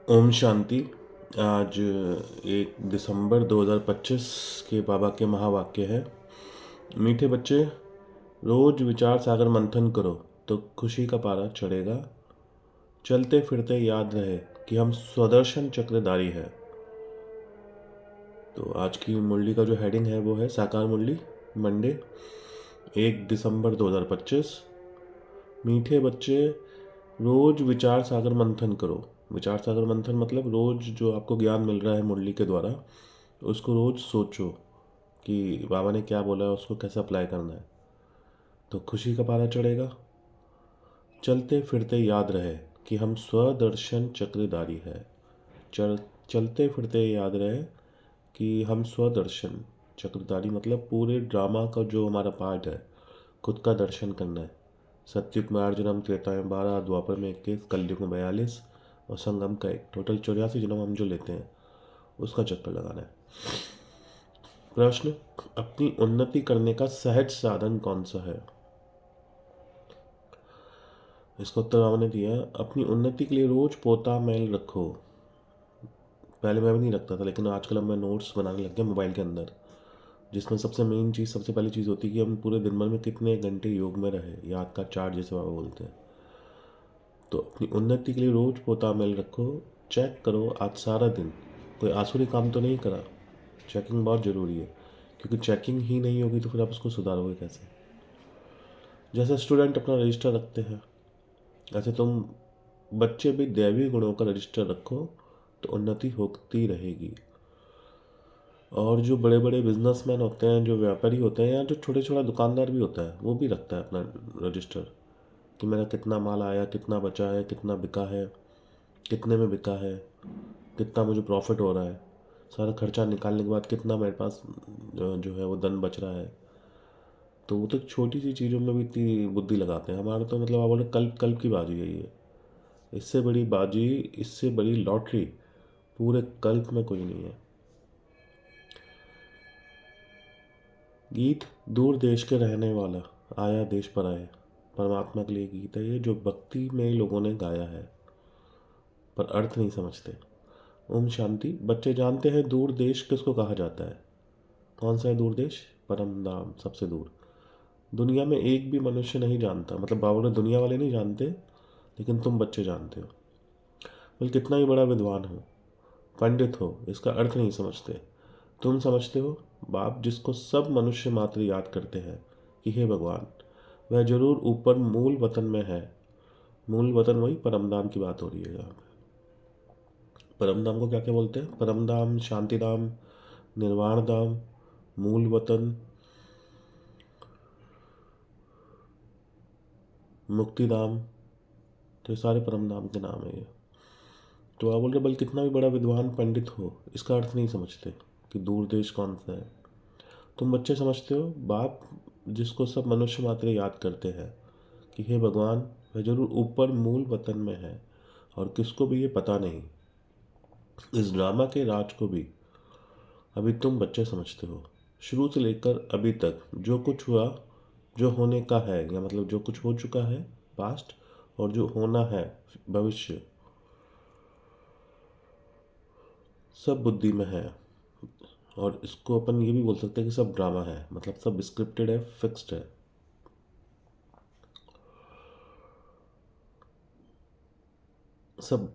ओम शांति। आज 1 दिसंबर 2025 के बाबा के महावाक्य है। मीठे बच्चे, रोज विचार सागर मंथन करो तो खुशी का पारा चढ़ेगा। चलते फिरते याद रहे कि हम स्वदर्शन चक्रधारी है। तो आज की मुरली का जो हेडिंग है वो है साकार मुरली, मंडे 1 दिसंबर 2025। मीठे बच्चे, रोज विचार सागर मंथन करो। विचार सागर मंथन मतलब रोज जो आपको ज्ञान मिल रहा है मुरली के द्वारा, उसको रोज सोचो कि बाबा ने क्या बोला है, उसको कैसे अप्लाई करना है, तो खुशी का पारा चढ़ेगा। चलते फिरते याद रहे कि हम स्वदर्शन चक्रधारी है। चल चलते फिरते याद रहे कि हम स्वदर्शन चक्रधारी मतलब पूरे ड्रामा का जो हमारा पार्ट है, खुद का दर्शन करना है। सत्युग में 8 जन्म, त्रेता में 12, द्वापर में 21, कलयुग में 42 और संगम का 1, टोटल 84 जन्म हम जो लेते हैं उसका चक्कर लगाना है। प्रश्न, अपनी उन्नति करने का सहज साधन कौन सा है? इसका उत्तर बाबा ने दिया, अपनी उन्नति के लिए रोज पोता मेल रखो। पहले मैं भी नहीं रखता था, लेकिन आजकल अब मैं नोट्स बनाने लग गया मोबाइल के अंदर, जिसमें सबसे मेन चीज़, सबसे पहली चीज़ होती है कि हम पूरे दिन भर में कितने घंटे योग में रहे, याद का चार्ट जैसे बाबा बोलते हैं। तो अपनी उन्नति के लिए रोज पोता मेल रखो। चेक करो आज सारा दिन कोई आसुरी काम तो नहीं करा। चेकिंग बहुत ज़रूरी है, क्योंकि चेकिंग ही नहीं होगी तो फिर आप उसको सुधारोगे कैसे। जैसे स्टूडेंट अपना रजिस्टर रखते हैं, ऐसे तुम बच्चे भी दैवी गुणों का रजिस्टर रखो तो उन्नति होती रहेगी। और जो बड़े बड़े बिजनेसमैन होते हैं, जो व्यापारी होते हैं, या जो छोटे छोटा दुकानदार भी होता है, वो भी रखता है अपना रजिस्टर कि मेरा कितना माल आया, कितना बचा है, कितना बिका है, कितने में बिका है, कितना मुझे प्रॉफिट हो रहा है, सारा खर्चा निकालने के बाद कितना मेरे पास जो है वो धन बच रहा है। तो वो तो छोटी सी चीज़ों में भी इतनी बुद्धि लगाते हैं। हमारा तो मतलब आप बोले कल्प कल्प की बाजी है ये। इससे बड़ी बाजी, इससे बड़ी लॉटरी पूरे कल्प में कोई नहीं है। गीत, दूर देश के रहने वाला आया देश पर आए, परमात्मा के लिए गीत है ये, जो भक्ति में लोगों ने गाया है पर अर्थ नहीं समझते। ओम शांति। बच्चे जानते हैं दूर देश किसको कहा जाता है? कौन सा है दूर देश? परम धाम, सबसे दूर। दुनिया में एक भी मनुष्य नहीं जानता, मतलब बाबा ने दुनिया वाले नहीं जानते, लेकिन तुम बच्चे जानते हो। बोल कितना ही बड़ा विद्वान हो, पंडित हो, इसका अर्थ नहीं समझते। तुम समझते हो? बाप जिसको सब मनुष्य मात्र याद करते हैं कि हे भगवान, वह जरूर ऊपर मूल वतन में है। मूल वतन वही परमधाम की बात हो रही है यहाँ पे। परमधाम को क्या क्या बोलते हैं? परमधाम, शांतिधाम, निर्वाण धाम, मूल वतन, मुक्तिधाम, तो ये सारे परमधाम के नाम है ये। तो आप बोल रहे बल कितना भी बड़ा विद्वान पंडित हो, इसका अर्थ नहीं समझते कि दूर देश कौन सा है। तुम बच्चे समझते हो? बाप जिसको सब मनुष्य मात्र याद करते हैं कि हे भगवान, वह जरूर ऊपर मूल वतन में है, और किसको भी ये पता नहीं, इस ड्रामा के राज को भी अभी तुम बच्चे समझते हो। शुरू से लेकर अभी तक जो कुछ हुआ, जो होने का है, या मतलब जो कुछ हो चुका है पास्ट, और जो होना है भविष्य, सब बुद्धि में है। और इसको अपन ये भी बोल सकते हैं कि सब ड्रामा है, मतलब सब स्क्रिप्टेड है, फिक्स्ड है। सब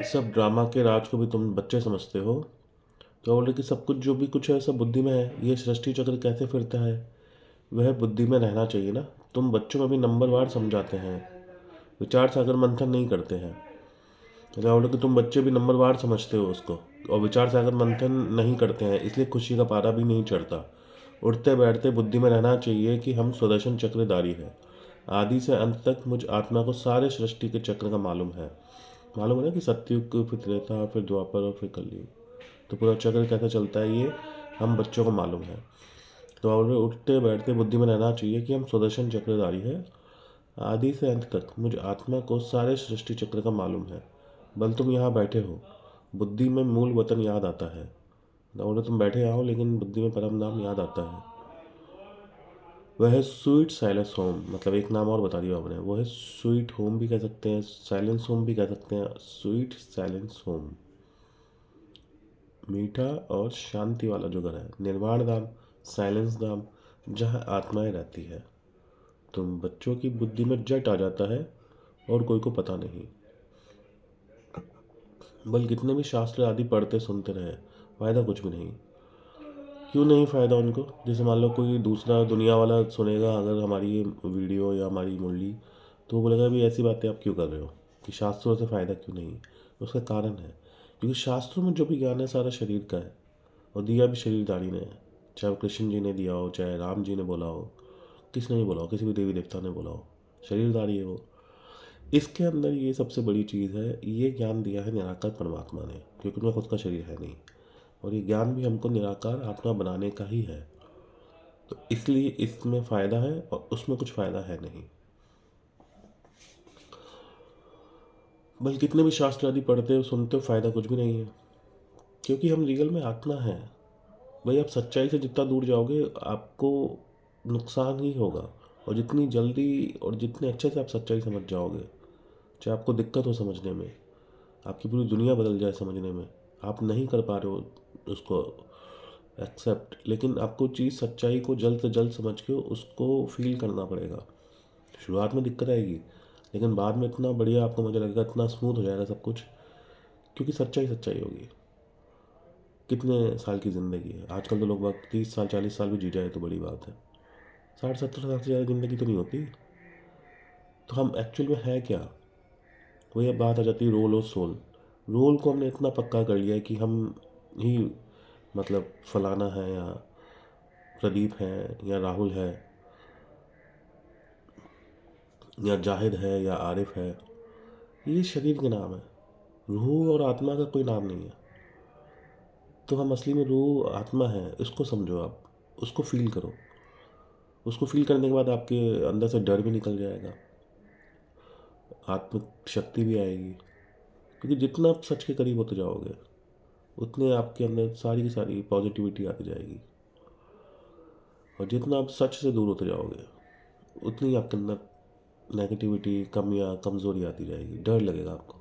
सब ड्रामा के राज को भी तुम बच्चे समझते हो। तो बोल रहे कि सब कुछ जो भी कुछ है सब बुद्धि में है। ये सृष्टि चक्र कैसे फिरता है, वह बुद्धि में रहना चाहिए ना। तुम बच्चों में भी नंबरवार समझाते हैं, विचार सागर मंथन नहीं करते हैं। तो बोले कि तुम बच्चे भी नंबरवार समझते हो उसको, और विचार सागर मंथन नहीं करते हैं, इसलिए खुशी का पारा भी नहीं चढ़ता। उठते बैठते बुद्धि में रहना चाहिए कि हम सुदर्शन चक्रधारी है। आदि से अंत तक मुझ आत्मा को सारे सृष्टि के चक्र का मालूम है। मालूम है ना कि सत्युग, फिर त्रेता, फिर द्वापर और फिर कलयुग, तो पूरा चक्र कैसे चलता है ये हम बच्चों को मालूम है। तो और उठते बैठते बुद्धि में रहना चाहिए कि हम सुदर्शन चक्रधारी है। आदि से अंत तक मुझ आत्मा को सारे सृष्टि चक्र का मालूम है। बल तुम यहाँ बैठे हो, बुद्धि में मूल वतन याद आता है। और तुम बैठे आओ, लेकिन बुद्धि में परम नाम याद आता है। वह है स्वीट साइलेंस होम, मतलब एक नाम और बता दिया आपने, वो है स्वीट होम भी कह सकते हैं, साइलेंस होम भी कह सकते हैं, स्वीट साइलेंस होम। मीठा और शांति वाला जो घर है, निर्वाण धाम, साइलेंस धाम, जहाँ आत्माएं रहती है। तुम बच्चों की बुद्धि में जट आ जाता है और कोई को पता नहीं। बल कितने भी शास्त्र आदि पढ़ते सुनते रहे, फायदा कुछ भी नहीं। क्यों नहीं फ़ायदा उनको? जैसे मान लो कोई दूसरा दुनिया वाला सुनेगा अगर हमारी ये वीडियो या हमारी मुरली, तो वो बोलेगा भी ऐसी बातें आप क्यों कर रहे हो, कि शास्त्रों से फ़ायदा क्यों नहीं। उसका कारण है क्योंकि शास्त्रों में जो भी ज्ञान है सारा शरीर का है, और दिया भी शरीरधारी ने है। चाहे वो कृष्ण जी ने दिया हो, चाहे राम जी ने बोला हो, किसने नहीं बोला हो, किसी भी देवी देवता ने बोला हो, शरीरधारी है वो। इसके अंदर ये सबसे बड़ी चीज़ है, ये ज्ञान दिया है निराकार परमात्मा ने, क्योंकि उनका खुद का शरीर है नहीं। और ये ज्ञान भी हमको निराकार आत्मा बनाने का ही है, तो इसलिए इसमें फ़ायदा है और उसमें कुछ फ़ायदा है नहीं। बल्कि कितने भी शास्त्र आदि पढ़ते हो सुनते हो, फ़ायदा कुछ भी नहीं है, क्योंकि हम रियल में आत्मा है। भाई आप सच्चाई से जितना दूर जाओगे आपको नुकसान ही होगा, और जितनी जल्दी और जितने अच्छे से आप सच्चाई समझ जाओगे, चाहे आपको दिक्कत हो समझने में, आपकी पूरी दुनिया बदल जाए समझने में, आप नहीं कर पा रहे हो उसको एक्सेप्ट, लेकिन आपको चीज़ सच्चाई को जल्द से जल्द समझ के उसको फील करना पड़ेगा। शुरुआत में दिक्कत आएगी, लेकिन बाद में इतना बढ़िया आपको मज़ा लगेगा, इतना स्मूथ हो जाएगा सब कुछ, क्योंकि सच्चाई सच्चाई होगी। कितने साल की ज़िंदगी है आजकल, तो लोग वक्त 30 साल 40 साल भी जी जाए तो बड़ी बात है। 60 70 साल से ज़्यादा ज़िंदगी तो नहीं होती। तो हम एक्चुअल में है क्या, वही अब बात आ जाती है रोल और सोल। रोल को हमने इतना पक्का कर लिया है कि हम ही, मतलब फलाना है, या प्रदीप है, या राहुल है, या जाहिद है, या आरिफ है। ये शरीर के नाम है, रूह और आत्मा का कोई नाम नहीं है। तो हम असली में रूह आत्मा है, इसको समझो आप, उसको फील करो। उसको फील करने के बाद आपके अंदर से डर भी निकल जाएगा, आत्मिक शक्ति भी आएगी, क्योंकि जितना आप सच के करीब होते जाओगे उतने आपके अंदर सारी की सारी पॉजिटिविटी आती जाएगी, और जितना आप सच से दूर होते जाओगे उतनी आपके अंदर नेगेटिविटी, कमियाँ, कमज़ोरी आती जाएगी, डर लगेगा आपको।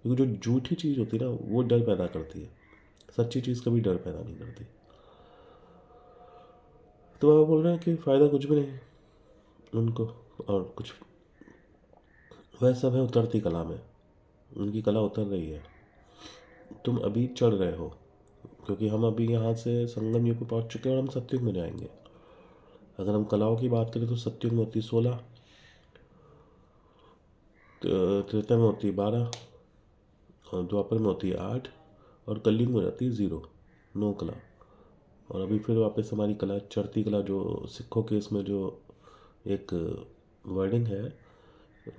क्योंकि जो झूठी चीज़ होती है ना वो डर पैदा करती है, सच्ची चीज़ कभी डर पैदा नहीं करती। तो आप बोल रहे हैं कि फ़ायदा कुछ भी नहीं उनको, और कुछ वह सब है उतरती कला में, उनकी कला उतर रही है, तुम अभी चढ़ रहे हो। क्योंकि हम अभी यहाँ से संगम युग में पहुँच चुके हैं और हम सतयुग में जाएंगे। अगर हम कलाओं की बात करें तो सतयुग में होती 16, त्रेता में होती 12, और द्वापर में होती 8, और कलयुग में रहती 0, 9 कला। और अभी फिर वापस हमारी कला चढ़ती कला, जो सिखों के इसमें जो एक वर्डिंग है,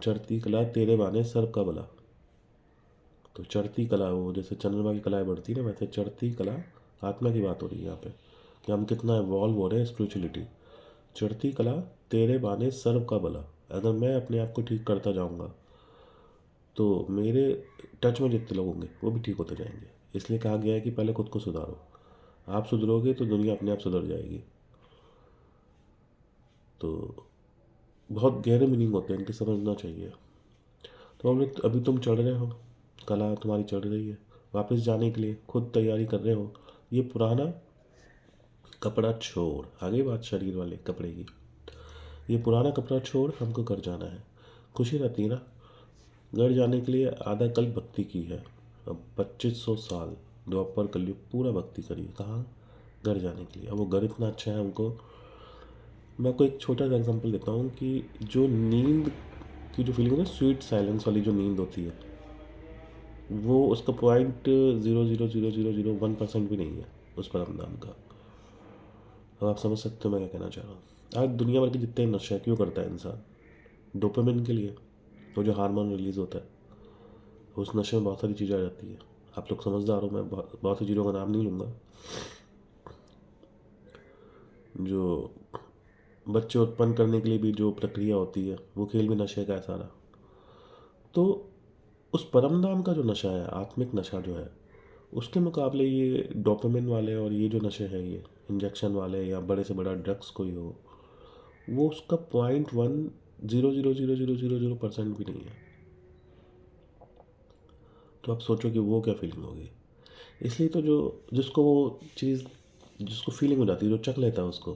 चढ़ती कला तेरे बाने सर्प का भला। तो चढ़ती कला वो जैसे चंद्रमा की कलाएँ बढ़ती है ना, वैसे चढ़ती कला आत्मा की बात हो रही है यहाँ पे, कि हम कितना इवॉल्व हो रहे हैं स्पिरिचुअलिटी। चढ़ती कला तेरे बाने सर्व का भला। अगर मैं अपने आप को ठीक करता जाऊँगा तो मेरे टच में जितने लोग होंगे वो भी ठीक होते जाएंगे। इसलिए कहा गया है कि पहले खुद को सुधारो, आप सुधरोगे तो दुनिया अपने आप सुधर जाएगी। तो बहुत गहरे मीनिंग होते हैं इनके, समझना चाहिए। तो अभी तुम चढ़ रहे हो, कला तुम्हारी चढ़ रही है, वापस जाने के लिए खुद तैयारी कर रहे हो। ये पुराना कपड़ा छोड़, आगे बात शरीर वाले कपड़े की, ये पुराना कपड़ा छोड़ हमको घर जाना है। खुशी रहती है ना, घर जाने के लिए आधा कल्प भक्ति की है, अब 2500 साल द्वापर कलयुग पूरा भक्ति करी, कहाँ घर जाने के लिए। अब वो घर इतना अच्छा है हमको। मैं आपको एक छोटा सा एग्जांपल देता हूँ कि जो नींद की जो फीलिंग है ना, स्वीट साइलेंस वाली जो नींद होती है, वो उसका पॉइंट 0.000001% भी नहीं है उस परम धाम का। अब आप समझ सकते हो मैं क्या कहना चाह रहा हूँ। आज दुनिया भर के जितने नशे क्यों करता है इंसान, डोपामिन के लिए। वो जो हार्मोन रिलीज़ होता है, उस नशे में बहुत सारी चीज़ें आ जाती है। आप लोग समझदार हो, मैं बहुत बहुत सी चीज़ों का नाम नहीं लूँगा। जो बच्चे उत्पन्न करने के लिए भी जो प्रक्रिया होती है, वो खेल भी नशे का है सारा। तो उस परम धाम का जो नशा है, आत्मिक नशा जो है, उसके मुकाबले ये डोपामिन वाले और ये जो नशे हैं, ये इंजेक्शन वाले या बड़े से बड़ा ड्रग्स कोई हो, वो उसका 0.1 0.00000% भी नहीं है। तो आप सोचो कि वो क्या फीलिंग होगी। इसलिए तो जो जिसको वो चीज़ जिसको फीलिंग हो जाती है, जो चख लेता है उसको,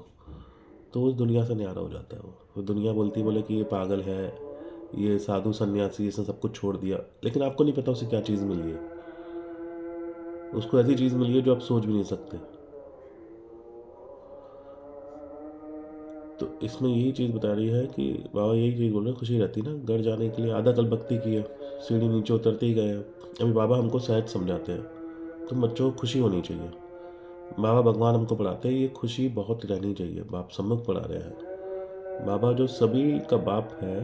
तो उस दुनिया से न्यारा हो जाता है। वो दुनिया बोलती है, बोले कि ये पागल है, ये साधु सन्यासी, इसने सब कुछ छोड़ दिया। लेकिन आपको नहीं पता उसे क्या चीज़ मिली है। उसको ऐसी चीज़ मिली है जो आप सोच भी नहीं सकते। तो इसमें यही चीज़ बता रही है कि बाबा यही चीज़ बोल रहे हैं, खुशी रहती ना घर जाने के लिए। आधा कल भक्ति की है, सीढ़ी नीचे उतरते ही गए हैं। अभी बाबा हमको सहज समझाते हैं, तुम बच्चों को खुशी होनी चाहिए। बाबा भगवान हमको पढ़ाते हैं, ये खुशी बहुत रहनी चाहिए। बाप सम्मुख पढ़ा रहे हैं। बाबा जो सभी का बाप है,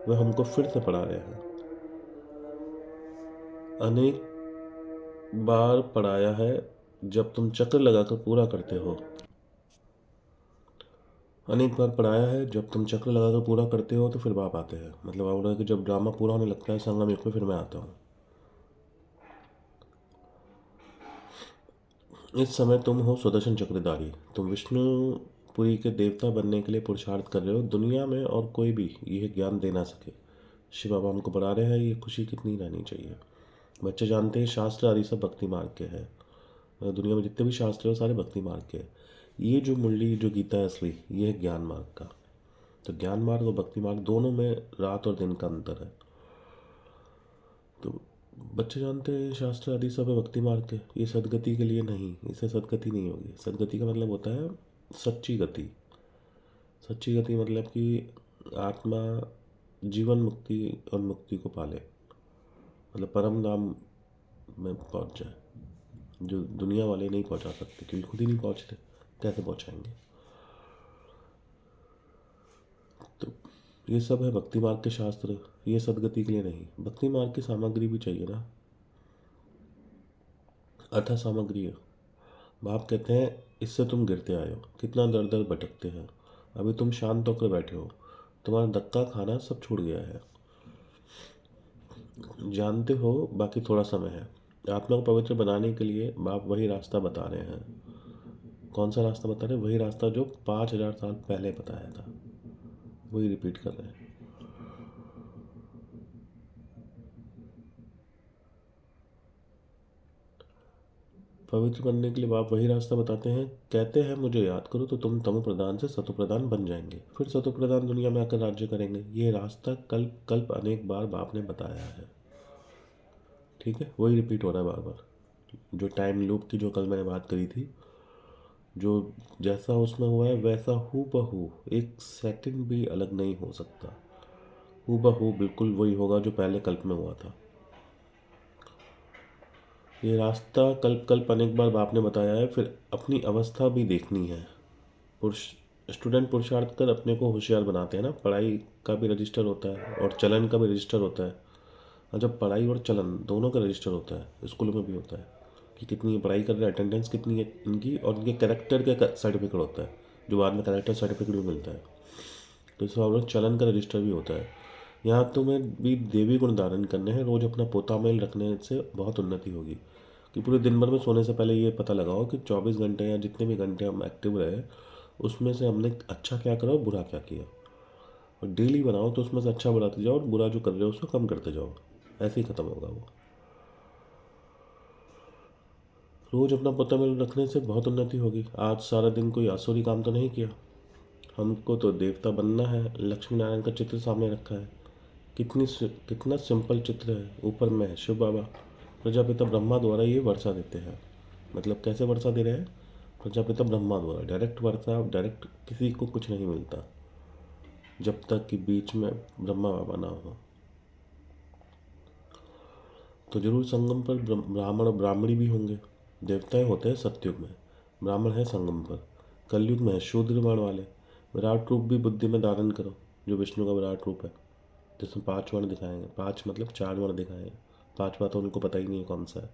वह हमको फिर से पढ़ा रहे हैं। अनेक बार पढ़ाया है। जब तुम चक्र लगाकर पूरा करते हो, अनेक बार पढ़ाया है, जब तुम चक्र लगाकर पूरा करते हो तो फिर बाप आते हैं। मतलब आप कि जब ड्रामा पूरा होने लगता है संगम युग में, फिर मैं आता हूँ। इस समय तुम हो सुदर्शन चक्रधारी। तुम विष्णुपुरी के देवता बनने के लिए पुरुषार्थ कर रहे हो। दुनिया में और कोई भी यह ज्ञान दे ना सके। शिव बाबा हमको पढ़ा रहे हैं, ये खुशी कितनी रहनी चाहिए। बच्चे जानते हैं शास्त्र आदि सब भक्ति मार्ग के हैं। दुनिया में जितने भी शास्त्र हैं वो सारे भक्ति मार्ग के हैं। ये जो मुरली, जो गीता है असली, ये है ज्ञान मार्ग का। तो ज्ञान मार्ग और भक्ति मार्ग दोनों में रात और दिन का अंतर है। तो बच्चे जानते हैं शास्त्र आदि सब है भक्ति मार्ग के, ये सदगति के लिए नहीं। इससे सदगति नहीं होगी। सदगति का मतलब होता है सच्ची गति। सच्ची गति मतलब कि आत्मा जीवन मुक्ति और मुक्ति को पाले, मतलब परम धाम में पहुंच जाए, जो दुनिया वाले नहीं पहुंचा सकते, क्योंकि खुद ही नहीं पहुंचते, कैसे पहुंचाएंगे। तो ये सब है भक्ति मार्ग के शास्त्र, ये सदगति के लिए नहीं। भक्ति मार्ग की सामग्री भी चाहिए ना, अथा सामग्री है। बाप कहते हैं इससे तुम गिरते आए हो, कितना दर दर भटकते हैं। अभी तुम शांत होकर बैठे हो, तुम्हारा धक्का खाना सब छूट गया है। जानते हो बाकी थोड़ा समय है। आत्मा को पवित्र बनाने के लिए बाप वही रास्ता बता रहे हैं। कौन सा रास्ता बता रहे हैं? वही रास्ता जो 5,000 साल पहले बताया था, वही रिपीट कर रहे हैं। पवित्र बनने के लिए बाप वही रास्ता बताते हैं। कहते हैं मुझे याद करो तो तुम तमो प्रधान से सतो प्रधान बन जाएंगे, फिर सतो प्रधान दुनिया में आकर राज्य करेंगे। ये रास्ता कल्प कल्प अनेक बार बाप ने बताया है। ठीक है, वही रिपीट हो रहा है बार बार। जो टाइम लूप की जो कल मैंने बात करी थी, जो जैसा उसमें हुआ है वैसा हू बहू, एक सेकंड भी अलग नहीं हो सकता। हू बहू बिल्कुल वही होगा जो पहले कल्प में हुआ था। ये रास्ता कल्प कल्प अनेक बार बाप ने बताया है। फिर अपनी अवस्था भी देखनी है। पुरुष स्टूडेंट पुरुषार्थ कर अपने को होशियार बनाते हैं ना। पढ़ाई का भी रजिस्टर होता है और चलन का भी रजिस्टर होता है। और जब पढ़ाई और चलन दोनों का रजिस्टर होता है, स्कूलों में भी होता है कि कितनी ये पढ़ाई कर रहे हैं, अटेंडेंस कितनी है इनकी, और इनके कैरेक्टर का सर्टिफिकेट होता है, जो बाद में कैरेक्टर सर्टिफिकेट भी मिलता है। तो इस बार चलन का रजिस्टर भी होता है। यहाँ तुम्हें भी देवी गुण धारण करने हैं। रोज़ अपना पोता मेल रखने से बहुत उन्नति होगी। कि पूरे दिन भर में सोने से पहले ये पता लगाओ कि 24 घंटे या जितने भी घंटे हम एक्टिव रहे, उसमें से हमने अच्छा क्या करा और बुरा क्या किया। और डेली बनाओ तो उसमें से अच्छा बढ़ाते जाओ और बुरा जो कर रहे हो उसको कम करते जाओ। ऐसे ही ख़त्म होगा वो। रोज़ अपना पोता मेल रखने से बहुत उन्नति होगी। आज सारा दिन कोई आसुरी काम तो नहीं किया। हमको तो देवता बनना है। लक्ष्मी नारायण का चित्र सामने रखा है। कितना सिंपल चित्र है। ऊपर में है शिव बाबा। प्रजापिता ब्रह्मा द्वारा ये वर्षा देते हैं। मतलब कैसे वर्षा दे रहे हैं? प्रजापिता ब्रह्मा द्वारा डायरेक्ट वर्षा। डायरेक्ट किसी को कुछ नहीं मिलता जब तक कि बीच में ब्रह्मा बाबा ना हो। तो जरूर संगम पर ब्राह्मण और ब्राह्मणी भी होंगे। देवताएं होते हैं सतयुग में, ब्राह्मण है संगम पर। कलयुग में है शूद्र वर्ण वाले। विराट रूप भी बुद्धि में धारण करो, जो विष्णु का विराट रूप है, जिसमें 5 वर्ण दिखाएंगे। 5 मतलब 4 वर्ण दिखाएंगे। 5वां तो उनको पता ही नहीं है कौन सा है।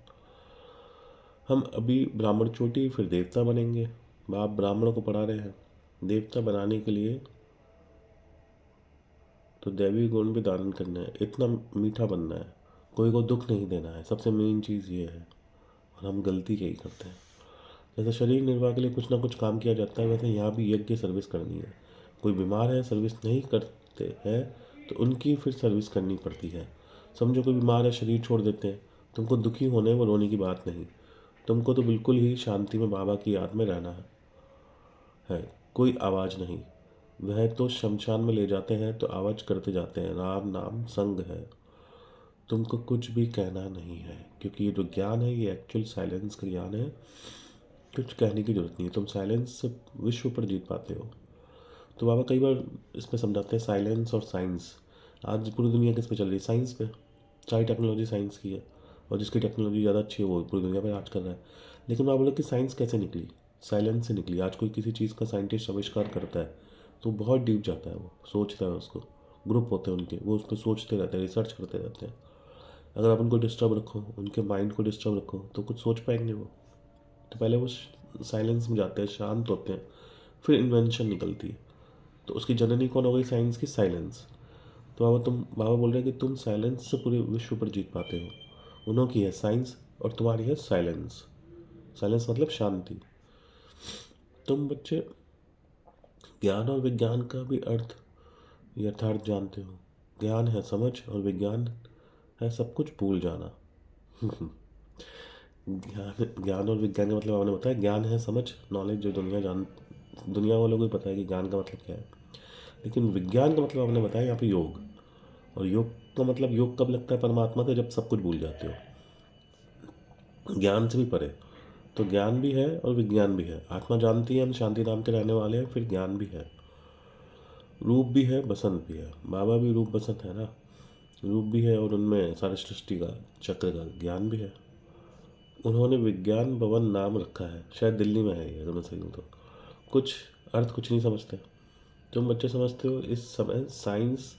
हम अभी ब्राह्मण चोटी, फिर देवता बनेंगे। बाप ब्राह्मणों को पढ़ा रहे हैं। देवता बनाने के लिए तो दैवी गुण भी धारण करना है। इतना मीठा बनना है, कोई को दुख नहीं देना है। सबसे मेन चीज़ ये है। और हम गलती यही करते हैं। जैसे शरीर निर्वाह के लिए कुछ ना कुछ काम किया जाता है, वैसे यहाँ भी यज्ञ सर्विस करनी है। कोई बीमार है, सर्विस नहीं करते हैं तो उनकी फिर सर्विस करनी पड़ती है। समझो कोई बीमार है, शरीर छोड़ देते हैं, तुमको दुखी होने व रोने की बात नहीं, तुमको तो बिल्कुल ही शांति में बाबा की याद में रहना है। कोई आवाज़ नहीं, वह तो शमशान में ले जाते हैं तो आवाज़ करते जाते हैं, राम नाम संग है। तुमको कुछ भी कहना नहीं है, क्योंकि ये जो ज्ञान है ये एक्चुअल साइलेंस का ज्ञान है। कुछ कहने की जरूरत नहीं है, तुम साइलेंस से विश्व पर जीत पाते हो। तो बाबा कई बार इसमें समझाते हैं साइलेंस और साइंस। आज पूरी दुनिया किस पे चल रही है? साइंस पे। सारी टेक्नोलॉजी साइंस की है, और जिसकी टेक्नोलॉजी ज़्यादा अच्छी है वो पूरी दुनिया पे राज कर रहा है। लेकिन मैं बोला कि साइंस कैसे निकली? साइलेंस से निकली। आज कोई किसी चीज़ का साइंटिस्ट आविष्कार करता है तो बहुत डीप जाता है, वो सोचता है, उसको ग्रुप होते हैं उनके, वो उस पर सोचते रहते हैं, रिसर्च करते रहते हैं। अगर आप उनको डिस्टर्ब रखो, उनके माइंड को डिस्टर्ब रखो, तो कुछ सोच पाएंगे वो? तो पहले वो साइलेंस में जाते हैं, शांत होते हैं, फिर इन्वेंशन निकलती है। तो उसकी जननी कौन हो गई साइंस की? साइलेंस। तो बाबा बोल रहे हैं कि तुम साइलेंस से पूरे विश्व पर जीत पाते हो। उन्हों की है साइंस और तुम्हारी है साइलेंस। साइलेंस मतलब शांति। तुम बच्चे ज्ञान और विज्ञान का भी अर्थ यथार्थ जानते हो। ज्ञान है समझ और विज्ञान है सब कुछ भूल जाना। ज्ञान और विज्ञान का मतलब आपने बताया, ज्ञान है समझ, नॉलेज, जो दुनिया वालों को ही पता है कि ज्ञान का मतलब क्या है। लेकिन विज्ञान का मतलब आपने बताया यहाँ पे योग। और योग का मतलब, योग कब लगता है परमात्मा से? जब सब कुछ भूल जाते हो, ज्ञान से भी परे। तो ज्ञान भी है और विज्ञान भी है। आत्मा जानती है हम शांति धाम के रहने वाले हैं, फिर ज्ञान भी है, रूप भी है, बसंत भी है। बाबा भी रूप बसंत है ना, रूप भी है और उनमें सारे सृष्टि का चक्र का ज्ञान भी है। उन्होंने विज्ञान भवन नाम रखा है, शायद दिल्ली में है ये, अगर मैं सही हूँ तो। कुछ अर्थ कुछ नहीं समझते। तुम बच्चे समझते हो इस समय साइंस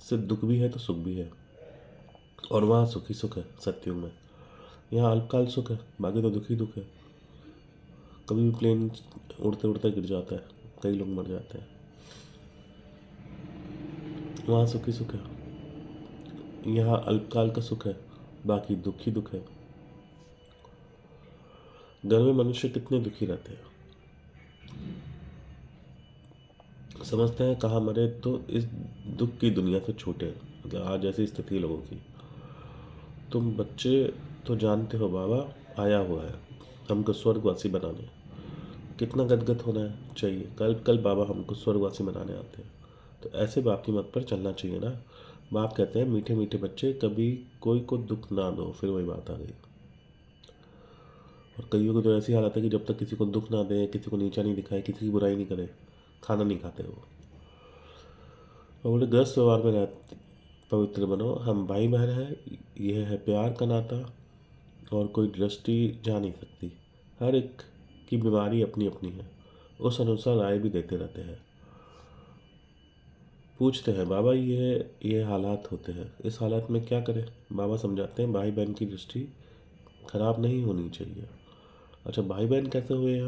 से दुख भी है तो सुख भी है, और वहाँ सुख ही सुख है सत्युग में। यहाँ अल्पकाल सुख है, बाकी तो दुख ही दुख है। कभी भी प्लेन उड़ते उड़ते गिर जाता है, कई लोग मर जाते हैं, वहाँ सुख ही सुख है। यहाँ अल्पकाल का सुख है, बाकी दुख ही दुख है। घर में मनुष्य कितने दुखी रहते हैं, समझते हैं कहाँ मरे तो इस दुख की दुनिया से छूटे। मतलब आज ऐसी स्थिति है लोगों की। तुम बच्चे तो जानते हो बाबा आया हुआ है हमको स्वर्गवासी बनाने। कितना गदगद होना चाहिए, कल कल बाबा हमको स्वर्गवासी बनाने आते हैं। तो ऐसे बाप की मत पर चलना चाहिए ना। बाप कहते हैं मीठे मीठे बच्चे कभी कोई को दुख ना दो। फिर वही बात आ गई। और कईयों की तो ऐसी हालत है कि जब तक किसी को दुख ना दे, किसी को नीचा नहीं दिखाए, किसी की बुराई नहीं करे, खाना नहीं खाते वो। और बोले गृहस्थ व्यवहार में रहते पवित्र बनो, हम भाई बहन हैं, यह है प्यार का नाता, और कोई दृष्टि जा नहीं सकती। हर एक की बीमारी अपनी अपनी है, उस अनुसार राय भी देते रहते हैं। पूछते हैं बाबा ये हालात होते हैं, इस हालात में क्या करें? बाबा समझाते हैं भाई बहन की दृष्टि खराब नहीं होनी चाहिए। अच्छा, भाई बहन कैसे हुए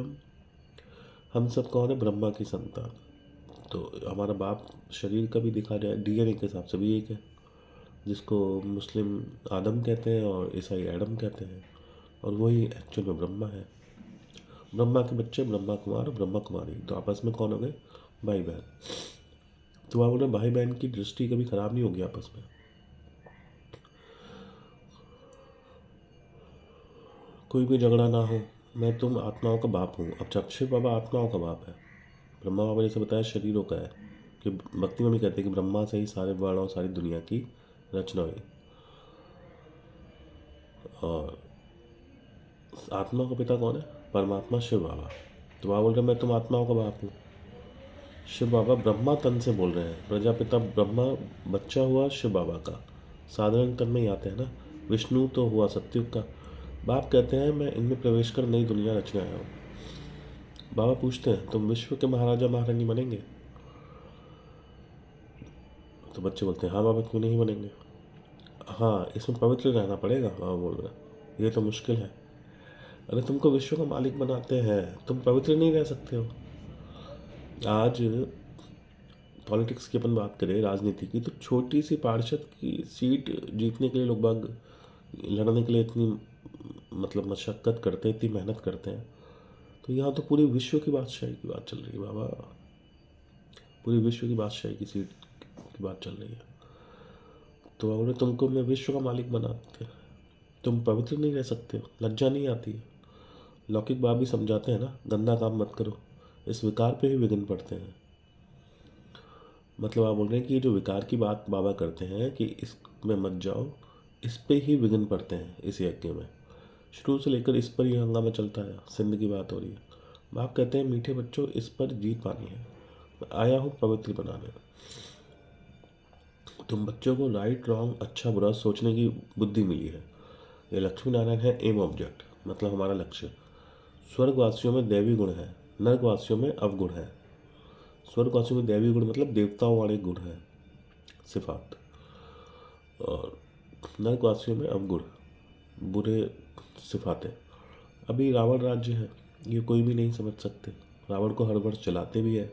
हम सब कौन है? ब्रह्मा की संतान। तो हमारा बाप शरीर का भी देखा जाए डीएनए के हिसाब से भी एक है, जिसको मुस्लिम आदम कहते हैं और ईसाई एडम कहते हैं, और वही एक्चुअल में ब्रह्मा है। ब्रह्मा के बच्चे ब्रह्मा कुमार और ब्रह्मा कुमारी, तो आपस में कौन हो गए? भाई बहन। तो वहाँ बोले भाई बहन की दृष्टि कभी खराब नहीं होगी आपस में। कोई भी झगड़ा ना हो। मैं तुम आत्माओं का बाप हूँ। अब जब शिव बाबा आत्माओं का बाप है, ब्रह्मा बाबा ने जैसे बताया शरीरों का है, कि भक्ति में भी कहते हैं कि ब्रह्मा से ही सारे वर्ण और सारी दुनिया की रचना हुई। और आत्मा का पिता कौन है? परमात्मा शिव बाबा। तो बाबा बोल रहे मैं तुम आत्माओं का बाप हूँ। शिव बाबा ब्रह्मा तन से बोल रहे हैं, प्रजापिता ब्रह्मा बच्चा हुआ शिव बाबा का, साधारण तन में ही आते हैं ना। विष्णु तो हुआ सत्युग का। बाप कहते हैं मैं इनमें प्रवेश कर नई दुनिया रचने आया हूँ। बाबा पूछते हैं तुम विश्व के महाराजा महारानी बनेंगे? तो बच्चे बोलते हैं हाँ बाबा, क्यों नहीं बनेंगे। हाँ, इसमें पवित्र रहना पड़ेगा। बाबा बोल रहे हैं ये तो मुश्किल है। अरे तुमको विश्व का मालिक बनाते हैं, तुम पवित्र नहीं रह सकते हो। आज पॉलिटिक्स की अपन बात करें, राजनीति की, तो छोटी सी पार्षद की सीट जीतने के लिए लोग बाग लड़ने के लिए इतनी मतलब मशक्क़त करते हैं, इतनी मेहनत करते हैं। तो यहाँ तो पूरे विश्व की बादशाही की बात चल रही है बाबा। पूरी विश्व की बादशाही की सीट की बात चल रही है। तो बाबा बोले तुमको मैं विश्व का मालिक बनाते, तुम पवित्र नहीं रह सकते हो, लज्जा नहीं आती है। लौकिक बाप भी समझाते हैं ना, गंदा काम मत करो, इस विकार पे ही विघ्न पड़ते हैं। मतलब आप बोल रहे हैं कि ये जो विकार की बात बाबा करते हैं कि इसमें मत जाओ, इस पे ही विघ्न पड़ते हैं इस यज्ञ में। शुरू से लेकर इस पर ही हंगामा चलता है। सिंध की बात हो रही है। बाप कहते हैं मीठे बच्चों, इस पर जीत पानी है, मैं आया हूँ पवित्र बनाने। तुम बच्चों को राइट रॉन्ग अच्छा बुरा सोचने की बुद्धि मिली है। ये लक्ष्मी नारायण है एम ऑब्जेक्ट, मतलब हमारा लक्ष्य। स्वर्गवासियों में दैवी गुण है, नर्कवासियों में अवगुण है। स्वर्गवासियों में दैवी गुण मतलब देवताओं वाले गुण है, सिफात, और नर्कवासियों में अवगुण, बुरे सिफातें। अभी रावण राज्य है, ये कोई भी नहीं समझ सकते। रावण को हर वर्ष जलाते भी है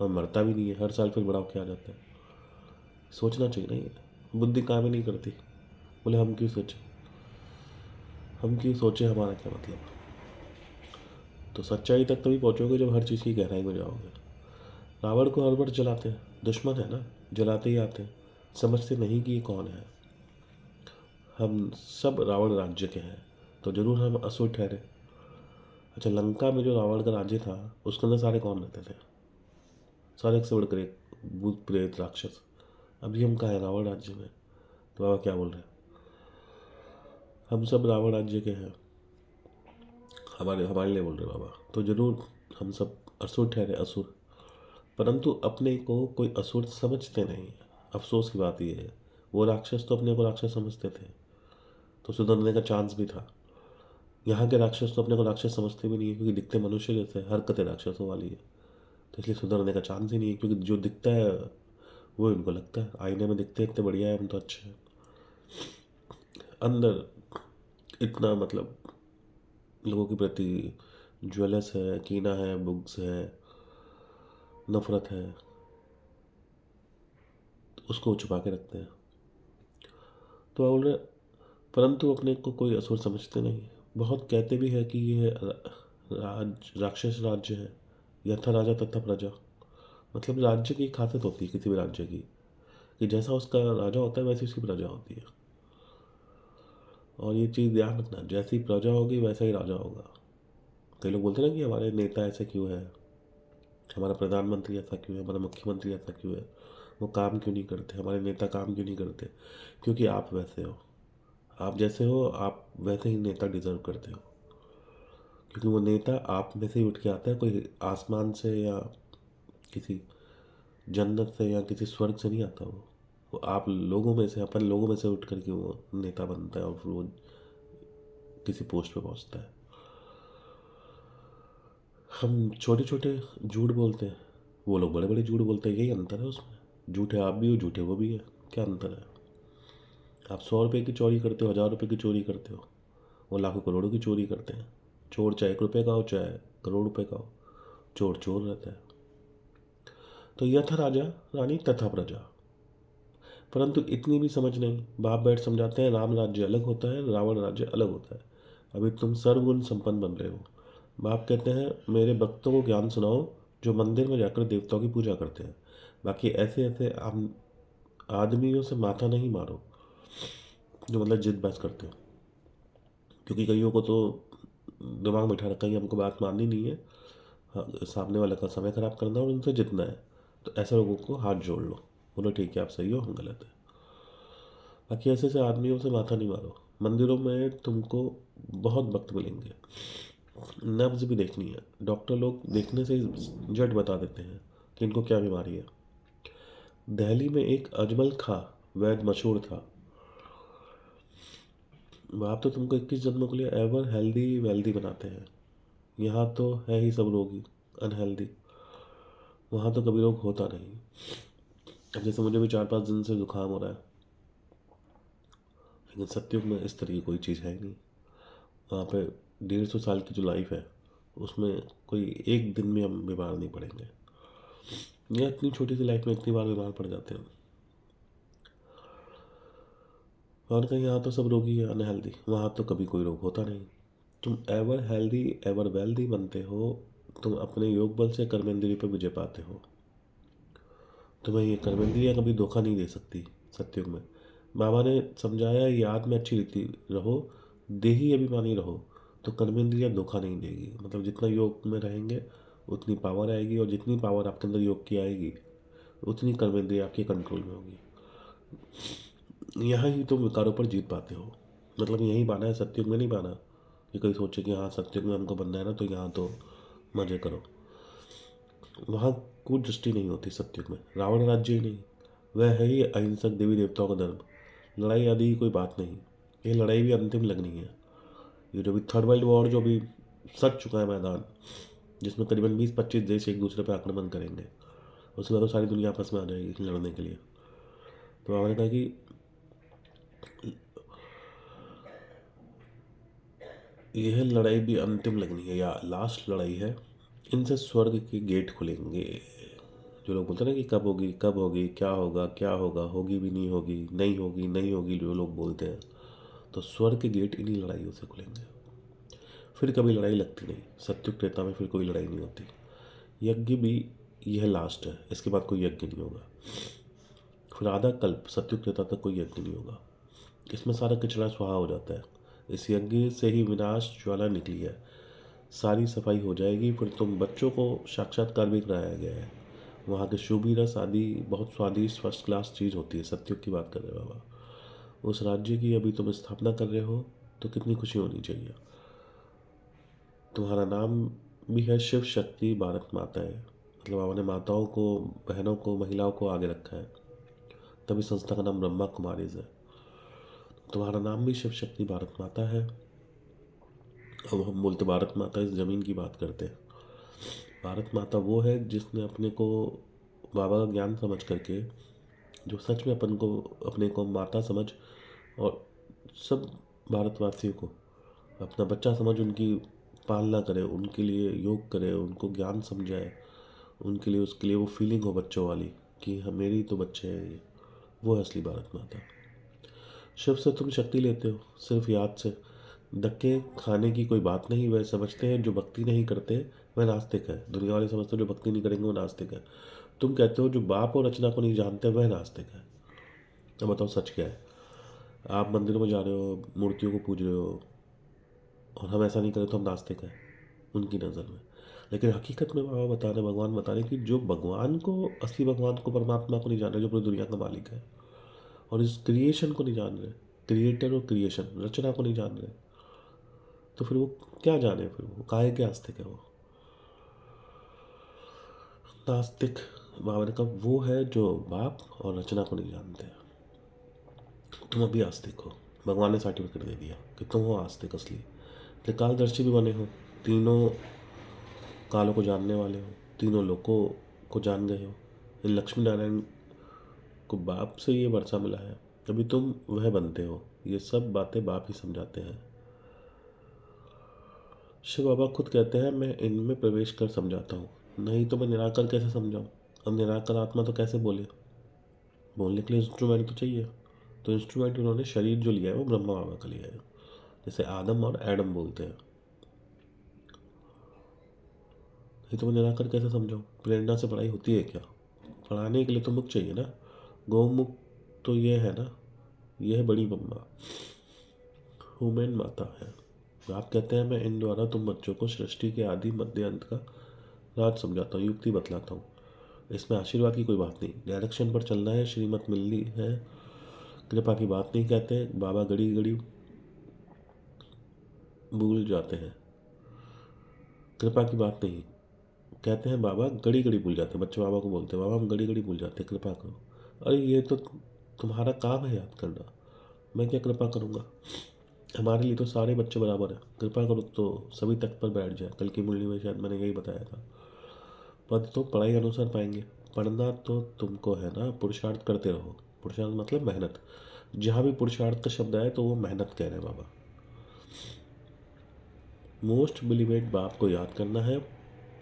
और मरता भी नहीं है, हर साल फिर बड़ा होकर आ जाता है। सोचना चाहिए ना, ये बुद्धि काम ही नहीं करती। बोले हम क्यों सोचें, हम क्यों सोचें, हमारा क्या मतलब। तो सच्चाई तक तभी पहुँचोगे जब हर चीज़ की गहराई में जाओगे। रावण को हर वर्ष जलाते हैं, दुश्मन है ना, जलाते ही आते हैं, समझते नहीं कि ये कौन है। हम सब रावण राज्य के हैं, तो जरूर हम असुर ठहरे। अच्छा, लंका में जो रावण का राज्य था उसके अंदर सारे कौन रहते थे? सारे एक से बढ़कर एक, भूत प्रेत राक्षस। अभी हम कहाँ हैं? रावण राज्य में। तो बाबा क्या बोल रहे हैं? हम सब रावण राज्य के हैं, हमारे हमारे लिए बोल रहे बाबा। तो जरूर हम सब असुर ठहरे, असुर। परंतु अपने को कोई असुर समझते नहीं। अफसोस की बात यह है, वो राक्षस तो अपने को राक्षस समझते थे, तो सुधरने का चांस भी था। यहाँ के राक्षस तो अपने को राक्षस समझते भी नहीं है, क्योंकि दिखते मनुष्य जैसे, हरकतें राक्षसों वाली है। तो इसलिए सुधरने का चांस ही नहीं है, क्योंकि जो दिखता है वो इनको लगता है, आईने में दिखते इतने बढ़िया है, हम तो अच्छे हैं, अंदर इतना मतलब लोगों के प्रति ज्वेलस है, कीना है, बुग्स है, नफरत है, तो उसको छुपा के रखते हैं। तो बोल रहे परंतु अपने को कोई असुर समझते नहीं। बहुत कहते भी है कि ये राक्षस राज्य है, यथा राजा तथा प्रजा। मतलब राज्य की खासियत होती है किसी भी राज्य की, कि जैसा उसका राजा होता है वैसी उसकी प्रजा होती है। और ये चीज़ ध्यान रखना, जैसी प्रजा होगी वैसा ही राजा होगा। कई लोग बोलते हैं ना कि हमारे नेता ऐसे क्यों है, हमारा प्रधानमंत्री ऐसा क्यों है, हमारा मुख्यमंत्री ऐसा क्यों है, वो काम क्यों नहीं करते, हमारे नेता काम क्यों नहीं करते। क्योंकि आप वैसे हो, आप जैसे हो, आप वैसे ही नेता डिज़र्व करते हो। क्योंकि वो नेता आप में से ही उठ के आता है, कोई आसमान से या किसी जन्नत से या किसी स्वर्ग से नहीं आता। वो आप लोगों में से, अपन लोगों में से उठ करके वो नेता बनता है और फिर वो किसी पोस्ट पे पहुंचता है। हम छोटे छोटे झूठ बोलते हैं, वो लोग बड़े बड़े झूठ बोलते हैं, यही अंतर है उसमें। झूठे आप भी हो, झूठे वो भी है, क्या अंतर है? आप 100 रुपये की चोरी करते हो, 1000 रुपये की चोरी करते हो, वो लाखों करोड़ों की चोरी करते हैं। चोर चाहे 1 रुपये का हो, चाहे करोड़ रुपये का हो, चोर चोर रहता है। तो यथा राजा रानी तथा प्रजा। परंतु इतनी भी समझ नहीं। बाप बैठ समझाते हैं राम राज्य अलग होता है, रावण राज्य अलग होता है। अभी तुम सर्वगुण संपन्न बन रहे हो। बाप कहते हैं मेरे भक्तों को ज्ञान सुनाओ जो मंदिर में जाकर देवताओं की पूजा करते हैं। बाकी ऐसे ऐसे आम आदमियों से माथा नहीं मारो जो मतलब जिद बहस करते हो। क्योंकि कईयों को तो दिमाग में बैठा रखा है कि हमको बात माननी नहीं है, हाँ, सामने वाले का समय खराब करना है और उनसे जितना है। तो ऐसे लोगों को हाथ जोड़ लो, बोलो ठीक है आप सही हो, हम गलत है। बाकी ऐसे ऐसे आदमियों से माथा नहीं मारो। मंदिरों में तुमको बहुत वक्त मिलेंगे, नब्ज भी देखनी है। डॉक्टर लोग देखने से ही जट बता देते हैं कि इनको क्या बीमारी है। दिल्ली में एक अजमल खां वैद्य मशहूर था। वहाँ तो तुमको 21 जन्मों के लिए एवर हेल्दी वेल्दी बनाते हैं। यहाँ तो है ही सब रोगी, अनहेल्दी। वहाँ तो कभी रोग होता नहीं। अब जैसे मुझे भी 4-5 दिन से जुकाम हो रहा है, लेकिन सत्युग में इस तरह की कोई चीज़ है ही नहीं। वहाँ पे 150 साल की जो लाइफ है उसमें कोई एक दिन में हम बीमार नहीं पड़ेंगे। यह इतनी छोटी सी लाइफ में इतनी बार बीमार पड़ जाते हैं। और कहीं यहाँ तो सब रोगी है, अनहेल्दी। वहाँ तो कभी कोई रोग होता नहीं। तुम एवर हेल्दी एवर वेल्दी बनते हो, तुम अपने योग बल से कर्मेंद्रिय पर विजय पाते हो। तुम्हें ये कर्मेंद्रियाँ कभी धोखा नहीं दे सकती सत्युग में। बाबा ने समझाया, याद में अच्छी रीति रहो, देही अभिमानी रहो, तो कर्मेंद्रियाँ धोखा नहीं देगी। मतलब जितना योग में रहेंगे उतनी पावर आएगी, और जितनी पावर आपके अंदर योग की आएगी उतनी कर्मेंद्रियाँ आपके कंट्रोल में होगी। यहाँ ही तुम विकारों पर जीत पाते हो। मतलब यही पाना है, सत्युग में नहीं पाना कि कोई सोचे कि हाँ सत्युग में हमको बनना है ना, तो यहाँ तो मज़े करो। वहाँ कूट दृष्टि नहीं होती सत्युग में। रावण राज्य ही नहीं, वह है ही अहिंसक देवी देवताओं का धर्म। लड़ाई आदि की कोई बात नहीं, ये लड़ाई भी अंतिम लगनी है। ये जो भी थर्ड वर्ल्ड वॉर जो भी सज चुका है मैदान, जिसमें करीबन 20-25 देश एक दूसरे पर आक्रमण करेंगे, उसके बाद तो सारी दुनिया आपस में आ जाएगी लड़ने के लिए। तो मैंने कहा कि यह लड़ाई भी अंतिम लगनी है, या लास्ट लड़ाई है। इनसे स्वर्ग के गेट खुलेंगे। जो लोग बोलते हैं ना कि कब होगी कब होगी, क्या होगा क्या होगा, होगी भी नहीं होगी, नहीं होगी नहीं होगी, जो लोग बोलते हैं, तो स्वर्ग के गेट इन्हीं लड़ाइयों से खुलेंगे। फिर कभी लड़ाई लगती नहीं। सत्युग त्रेता में फिर कोई लड़ाई नहीं होती। यज्ञ भी यह लास्ट है, इसके बाद कोई यज्ञ नहीं होगा। फिर आधा कल्प सत्युग त्रेता तक कोई यज्ञ नहीं होगा। इसमें सारा कचरा स्वाहा हो जाता है। इस यज्ञ से ही विनाश ज्वाला निकली है, सारी सफाई हो जाएगी। फिर तुम बच्चों को साक्षात्कार भी कराया गया है। वहाँ के शुभी रस आदि बहुत स्वादिष्ट फर्स्ट क्लास चीज़ होती है। सत्युग की बात कर रहे हो बाबा। उस राज्य की अभी तुम स्थापना कर रहे हो, तो कितनी खुशी होनी चाहिए। तुम्हारा नाम भी है शिव शक्ति भारत माता है। मतलब बाबा ने माताओं को, बहनों को, महिलाओं को आगे रखा है, तभी संस्था का नाम ब्रह्मा कुमारीज है। तुम्हारा नाम भी शिव शक्ति भारत माता है। अब हम बोलते भारत माता, इस ज़मीन की बात करते हैं। भारत माता वो है जिसने अपने को बाबा का ज्ञान समझ करके, जो सच में अपन को, अपने को माता समझ, और सब भारतवासियों को अपना बच्चा समझ उनकी पालना करे, उनके लिए योग करे, उनको ज्ञान समझाए, उनके लिए, उसके लिए वो फीलिंग हो बच्चों वाली कि हाँ मेरी तो बच्चे हैं ये। वो है असली भारत माता। शिव से तुम शक्ति लेते हो सिर्फ याद से। धक्के खाने की कोई बात नहीं। वह समझते हैं जो भक्ति नहीं करते वह नास्तिक है। दुनिया वाले समझते हैं जो भक्ति नहीं करेंगे वो नास्तिक है। तुम कहते हो जो बाप और रचना को नहीं जानते वह नास्तिक है। अब बताओ सच क्या है। आप मंदिर में जा रहे हो, मूर्तियों को पूज रहे हो, और हम ऐसा नहीं करें तो हम नास्तिक हैं उनकी नज़र में। लेकिन हकीकत में बाबा बता रहे, भगवान बता रहे कि जो भगवान को, असली भगवान को, परमात्मा को नहीं जान रहे, जो पूरी दुनिया का मालिक है, और इस क्रिएशन को नहीं जान रहे, क्रिएटर और क्रिएशन, रचना को नहीं जान रहे, तो फिर वो क्या जाने, फिर वो काहे के आस्तिक है वो। नास्तिक बाबा ने कहा वो है जो बाप और रचना को नहीं जानते। तुम अभी आस्तिक हो। भगवान ने सर्टिफिकेट दे दिया कि तुम हो आस्तिक असली। त्रिकालदर्शी भी बने हो, तीनों कालों को जानने वाले हो, तीनों लोकों को जान गए हो। इन लक्ष्मी नारायण को बाप से ये वर्षा मिला है, अभी तुम वह बनते हो। ये सब बातें बाप ही समझाते हैं। शिव बाबा खुद कहते हैं मैं इनमें प्रवेश कर समझाता हूँ, नहीं तो मैं निराकर कैसे समझाऊँ। अब निराकर आत्मा तो कैसे बोले, बोलने के लिए इंस्ट्रूमेंट तो चाहिए। तो इंस्ट्रूमेंट उन्होंने शरीर जो लिया है वो ब्रह्मा बाबा का लिया है, जैसे आदम और एडम बोलते हैं। नहीं तो मैं निराकर कैसे समझाऊँ। प्रेरणा से पढ़ाई होती है क्या। पढ़ाने के लिए तो मुख चाहिए ना। गौमुख तो ये है ना, यह है बड़ी मम्मा, ह्यूमन माता है। आप कहते हैं मैं इन द्वारा तुम बच्चों को सृष्टि के आदि मध्य अंत का राज समझाता हूँ, युक्ति बतलाता हूँ। इसमें आशीर्वाद की कोई बात नहीं, डायरेक्शन पर चलना है, श्रीमत मिलनी है, कृपा की बात नहीं कहते। बाबा गड़ी गड़ी भूल जाते हैं, कृपा की बात नहीं कहते हैं। बाबा गड़ी गड़ी भूल जाते हैं। बच्चे बाबा को बोलते हैं बाबा हम गड़ी गड़ी भूल जाते हैं, कृपा करो। अरे ये तो तुम्हारा काम है याद करना, मैं क्या कृपा करूँगा। हमारे लिए तो सारे बच्चे बराबर हैं, कृपा करो तो सभी तख्त पर बैठ जाए। कल की मुरली में शायद मैंने यही बताया था। पद तो पढ़ाई अनुसार पाएंगे। पढ़ना तो तुमको है ना, पुरुषार्थ करते रहो। पुरुषार्थ मतलब मेहनत। जहाँ भी पुरुषार्थ का शब्द आए तो वो मेहनत कह रहे हैं बाबा। मोस्ट बिलीवेड बाप को याद करना है,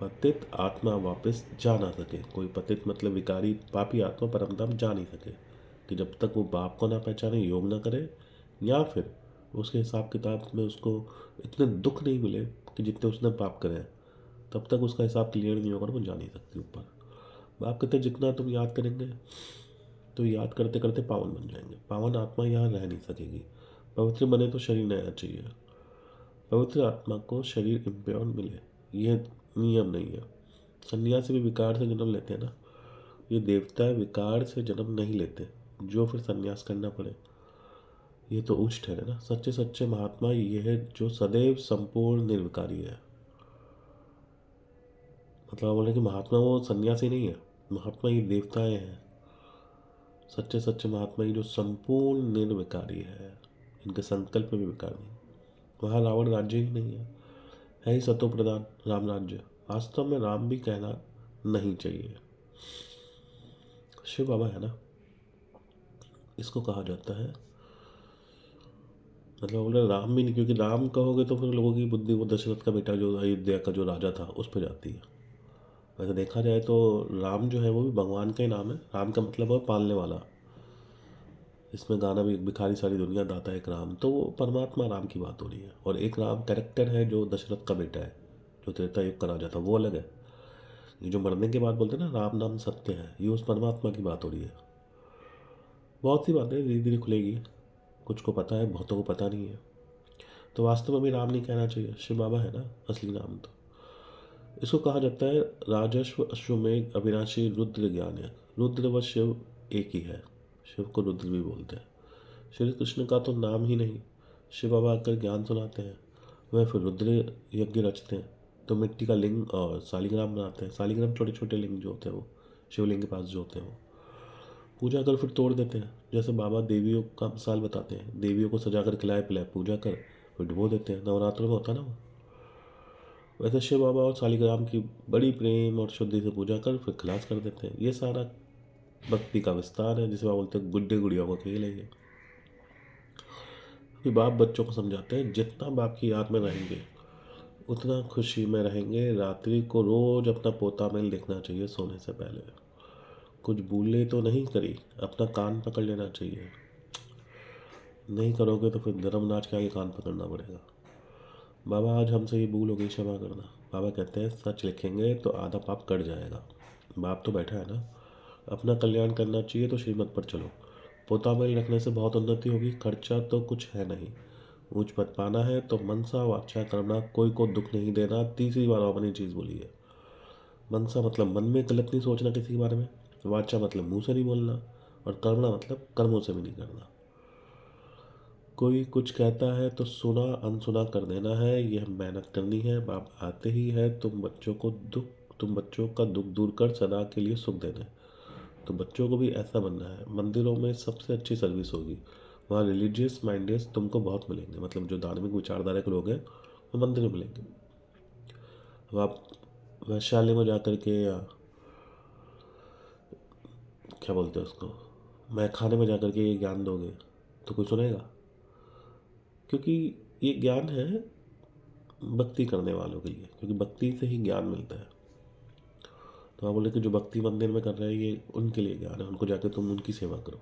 पतित आत्मा वापस जा ना सके। कोई पतित मतलब विकारी पापी आत्मा परम धाम जा नहीं सके, कि जब तक वो बाप को ना पहचाने, योग ना करे, या फिर उसके हिसाब किताब में उसको इतने दुख नहीं मिले कि जितने उसने पाप करे हैं, तब तक उसका हिसाब क्लियर नहीं होगा, वो जा नहीं सकती ऊपर। बाप कहते हैं जितना तुम याद करेंगे तो याद करते करते पावन बन जाएंगे। पावन आत्मा यहाँ रह नहीं सकेगी। पवित्र बने तो शरीर नया चाहिए। पवित्र आत्मा को शरीर इम्प्योर मिले, ये नियम नहीं है। सन्यासी भी विकार से जन्म लेते हैं ना, ये देवता विकार से जन्म नहीं लेते जो फिर सन्यास करना पड़े, ये तो उच्च ठहरे ना। सच्चे सच्चे महात्मा ये है जो सदैव संपूर्ण निर्विकारी है। मतलब बोले कि महात्मा वो सन्यासी नहीं है, महात्मा ये देवताएं हैं। सच्चे सच्चे महात्मा ये जो संपूर्ण निर्विकारी है, इनके संकल्प में भी विकार नहीं। वहाँ रावण राज्य ही नहीं है ही सतो प्रधान राम राज्य। वास्तव में राम भी कहना नहीं चाहिए, शिव बाबा है ना। इसको कहा जाता है, मतलब बोले राम भी नहीं, क्योंकि राम कहोगे तो फिर लोगों की बुद्धि वो दशरथ का बेटा जो अयोध्या का जो राजा था उस पर जाती है। वैसे देखा जाए तो राम जो है वो भी भगवान का ही नाम है। राम का मतलब है पालने वाला। इसमें गाना भी, भिखारी सारी दुनिया दाता एक राम, तो वो परमात्मा राम की बात हो रही है। और एक राम कैरेक्टर है जो दशरथ का बेटा है, जो त्रेता युग का राजा था, वो अलग है। ये जो मरने के बाद बोलते हैं ना राम नाम सत्य है, ये उस परमात्मा की बात हो रही है। बहुत सी बातें धीरे धीरे खुलेगी, कुछ को पता है, बहुतों को पता नहीं है। तो वास्तव में भी राम नहीं कहना चाहिए, शिव बाबा है ना असली नाम। तो इसको कहा जाता है राजस्व अश्वमेघ अविनाशी रुद्र ज्ञान है। रुद्र व शिव एक ही है, शिव को रुद्र भी बोलते हैं। श्री कृष्ण का तो नाम ही नहीं, शिव बाबा आकर ज्ञान सुनाते हैं। वह फिर रुद्र यज्ञ रचते हैं, तो मिट्टी का लिंग और शालिग्राम बनाते हैं। शालिग्राम छोटे छोटे लिंग जो होते हैं वो शिवलिंग के पास जो होते हैं वो पूजा कर फिर तोड़ देते हैं। जैसे बाबा देवियों का मिसाल बताते हैं, देवियों को सजा कर खिलाए पिलाए पूजा कर फिर डुबो देते हैं, नवरात्रों में होता है ना वो। वैसे शिव बाबा और शालिग्राम की बड़ी प्रेम और शुद्धि से पूजा कर फिर खलास कर देते हैं। ये सारा भक्ति का विस्तार है, जिसे बोलते हैं गुड्डे गुड़िया को खेल है ये। कि बाप बच्चों को समझाते हैं जितना बाप की याद में रहेंगे उतना खुशी में रहेंगे। रात्रि को रोज अपना पोता मेल देखना चाहिए सोने से पहले। कुछ भूले तो नहीं करी, अपना कान पकड़ लेना चाहिए। नहीं करोगे तो फिर धर्मराज के आगे कान पकड़ना पड़ेगा। बाबा आज हमसे ये भूल हो गई, क्षमा करना। बाबा कहते हैं सच लिखेंगे तो आधा पाप कट जाएगा। बाप तो बैठा है ना, अपना कल्याण करना चाहिए तो श्रीमत पर चलो। पोता मेल रखने से बहुत उन्नति होगी, खर्चा तो कुछ है नहीं। ऊंच पद पाना है तो मनसा वाचा करना, कोई को दुख नहीं देना। तीसरी बार अपनी चीज़ बोली है। मनसा मतलब मन में गलत नहीं सोचना किसी के बारे में, वाचा मतलब मुंह से नहीं बोलना, और करना मतलब कर्मों से भी नहीं करना। कोई कुछ कहता है तो सुना अनसुना कर देना है, यह मेहनत करनी है। बाप आते ही है तुम बच्चों का दुख दूर कर सदा के लिए सुख देना है। तो बच्चों को भी ऐसा बनना है। मंदिरों में सबसे अच्छी सर्विस होगी, वहाँ रिलीजियस माइंडेड तुमको बहुत मिलेंगे। मतलब जो धार्मिक विचारधारा के लोग हैं वो मंदिर में मिलेंगे। अब आप वैश्यालय में जा कर के, या क्या बोलते हैं उसको, मैं खाने में जा कर के ये ज्ञान दोगे तो कोई सुनेगा? क्योंकि ये ज्ञान है भक्ति करने वालों के लिए, क्योंकि भक्ति से ही ज्ञान मिलता है। तो आप बोले कि जो भक्ति मंदिर में कर रहे हैं ये उनके लिए ज्ञान है, उनको जाकर तुम उनकी सेवा करो।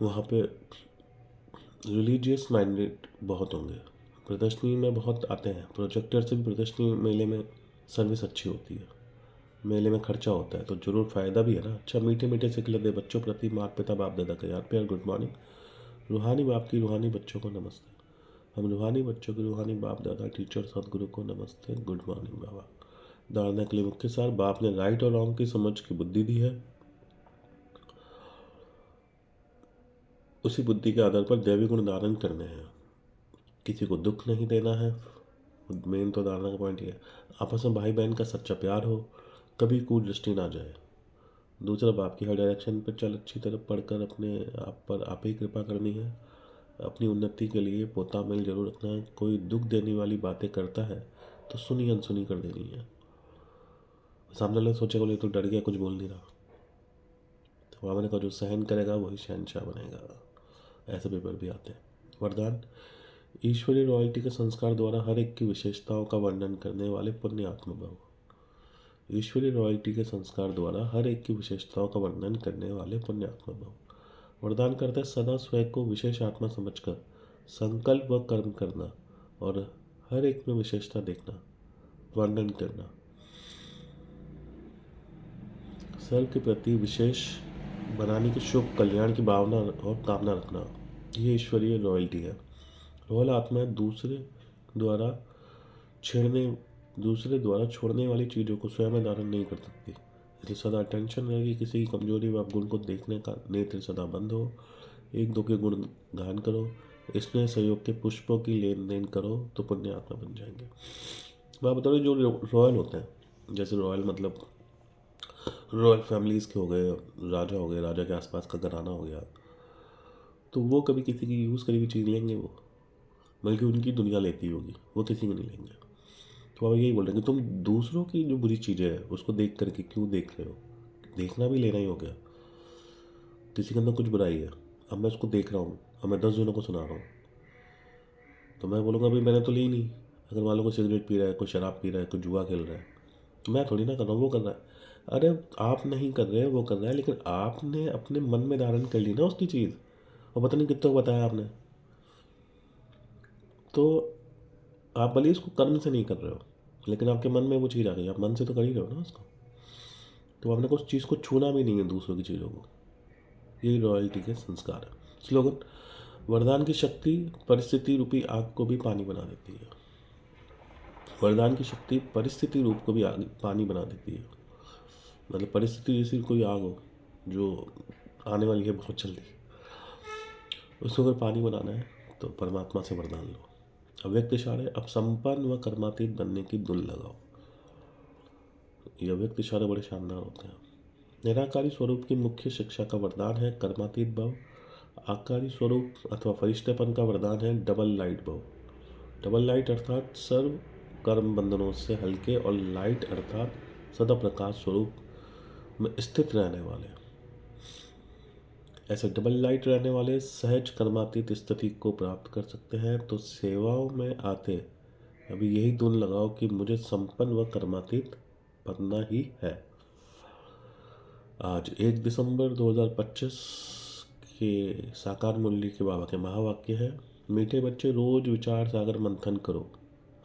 वहाँ पे रिलीजियस माइंडेड बहुत होंगे। प्रदर्शनी में बहुत आते हैं, प्रोजेक्टर से भी प्रदर्शनी मेले में सर्विस अच्छी होती है। मेले में खर्चा होता है तो जरूर फ़ायदा भी है ना। अच्छा मीठे मीठे सिखले दे बच्चों प्रति माता पिता बाप दादा का याद प्यार गुड मॉर्निंग। रूहानी बाप की रूहानी बच्चों को नमस्ते। हम रूहानी बच्चों की रूहानी बाप दादा टीचर सदगुरु को नमस्ते गुड मॉर्निंग बाबा। धारणा के लिए मुख्य सार, बाप ने राइट और रॉन्ग की समझ की बुद्धि दी है, उसी बुद्धि के आधार पर दैवी गुण धारण करने हैं। किसी को दुख नहीं देना है, मेन तो धारणा का पॉइंट ये है। आपस में भाई बहन का सच्चा प्यार हो, कभी कुदृष्टि ना जाए। दूसरा, बाप की हर डायरेक्शन पर चल, अच्छी तरह पढ़कर अपने आप पर आप ही कृपा करनी है। अपनी उन्नति के लिए पोता मेल जरूर रखना है। कोई दुख देने वाली बातें करता है तो सुनी अनसुनी कर देनी है। सामने वाले सोचेगा बोले तो डर गया कुछ बोल नहीं रहा, तो बाबा ने कहा जो सहन करेगा वही शहनशाह बनेगा। ऐसे पेपर भी आते हैं। वरदान, ईश्वरीय रॉयल्टी के संस्कार द्वारा हर एक की विशेषताओं का वर्णन करने वाले पुण्य आत्मा भव। ईश्वरीय रॉयल्टी के संस्कार द्वारा हर एक की विशेषताओं का वर्णन करने वाले पुण्य आत्मा भव। वरदान करते हैं सदा स्वयं को विशेष आत्मा समझकर संकल्प व कर्म करना और हर एक में विशेषता देखना, वर्णन करना। सर्व के प्रति विशेष बनाने की शुभ कल्याण की भावना और कामना रखना, ये ईश्वरीय रॉयल्टी है। रॉयल आत्माएं छेड़ने दूसरे द्वारा छोड़ने वाली चीज़ों को स्वयं धारण नहीं कर सकती, इसलिए सदा टेंशन रहेगी। किसी की कमजोरी व गुण को देखने का नेत्र सदा बंद हो। एक दो के गुण गान करो, इसमें सहयोग के पुष्पों की लेन देन करो तो पुण्य आत्मा बन जाएंगे। मैं बता रही जो रॉयल होते हैं, जैसे रॉयल मतलब रॉयल फैमिलीज़ के हो गए, राजा हो गए, राजा के आसपास का घराना हो गया, तो वो कभी किसी की यूज़ करी हुई चीज़ लेंगे वो, बल्कि उनकी दुनिया लेती होगी, वो किसी की नहीं लेंगे। तो बाबा यही बोल रहे हैं कि तुम दूसरों की जो बुरी चीज़ें है उसको देख करके क्यों देख रहे हो। देखना भी लेना ही हो गया। किसी के अंदर कुछ बुराई है, अब मैं उसको देख रहा हूँ, अब मैं 10 जनों को सुना रहा हूँ, तो मैं बोलूँगा भाई मैंने तो ली नहीं। अगर मान लो कोई सिगरेट पी रहा है, कोई शराब पी रहा है, कोई जुआ खेल रहा है, मैं थोड़ी ना कर रहा हूँ, वो कर रहा है। अरे आप नहीं कर रहे, वो कर रहा है, लेकिन आपने अपने मन में धारण कर ली ना उसकी चीज़, और पता नहीं कितना को बताया आपने। तो आप भले इसको कर्म से नहीं कर रहे हो, लेकिन आपके मन में वो चीज़ आ गई, आप मन से तो कर ही रहे हो ना उसको। तो आपने उस चीज़ को छूना भी नहीं है, दूसरों की चीज़ों को। यही रॉयल्टी के संस्कार है। स्लोगन, वरदान की शक्ति परिस्थिति रूपी आग को भी पानी बना देती है। वरदान की शक्ति परिस्थिति रूप को भी आग पानी बना देती है। मतलब परिस्थिति जैसी कोई आग हो जो आने वाली है बहुत जल्दी, उसको अगर पानी बनाना है तो परमात्मा से वरदान लो। अव्यक्त इशारे, अब संपन्न व कर्मातीत बनने की धुन लगाओ। ये अव्यक्त इशारे बड़े शानदार होते हैं। निराकारी स्वरूप की मुख्य शिक्षा का वरदान है कर्मातीत भव। आकारी स्वरूप अथवा फरिश्तेपन का वरदान है डबल लाइट भव। डबल लाइट अर्थात सर्व कर्म बंधनों से हल्के, और लाइट अर्थात सदा प्रकाश स्वरूप में स्थित रहने वाले। ऐसे डबल लाइट रहने वाले सहज कर्मातीत स्थिति को प्राप्त कर सकते हैं। तो सेवाओं में आते अभी यही धुन लगाओ कि मुझे संपन्न व कर्मातीत बनना ही है। आज 1 दिसंबर 2025 के साकार मुरली के बाबा के महावाक्य है, मीठे बच्चे रोज विचार सागर मंथन करो।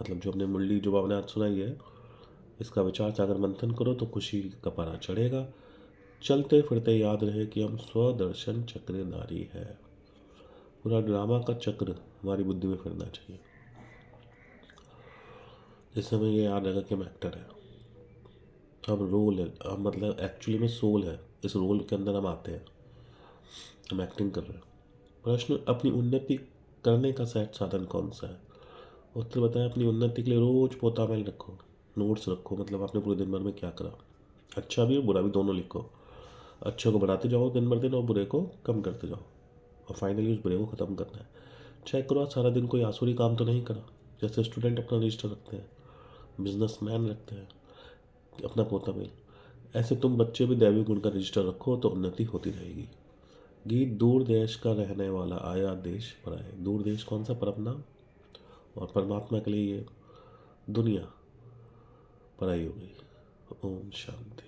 मतलब जो हमने मुरली जो बाबा ने आज सुनाई है, इसका विचार सागर मंथन करो तो खुशी का पारा चढ़ेगा। चलते फिरते याद रहे कि हम स्वदर्शन चक्रधारी है। पूरा ड्रामा का चक्र हमारी बुद्धि में फिरना चाहिए, जिससे हमें ये याद रहेगा कि हम एक्टर है, हम रोल है, हम मतलब एक्चुअली में सोल है, इस रोल के अंदर हम आते हैं, हम एक्टिंग कर रहे हैं। प्रश्न, अपनी उन्नति करने का सहज साधन कौन सा है। उत्तर बताएं, अपनी उन्नति के लिए रोज पोता मेल रखो, नोट्स रखो, मतलब आपने पूरे दिन भर में क्या करा, अच्छा भी और बुरा भी, दोनों लिखो। अच्छे को बढ़ाते जाओ दिन भर दिन, और बुरे को कम करते जाओ, और फाइनली उस बुरे को ख़त्म करना है। चेक करो आज सारा दिन कोई आसुरी काम तो नहीं करा। जैसे स्टूडेंट अपना रजिस्टर रखते हैं, बिजनेसमैन रखते हैं अपना पोता मेल, ऐसे तुम बच्चे भी दैवी गुण का रजिस्टर रखो तो उन्नति होती रहेगी। गीत, दूर देश का रहने वाला आया देश पर आए। दूर देश कौन सा, परम नाम, और परमात्मा के लिए ये दुनिया पराई हो गई। ओम शांति।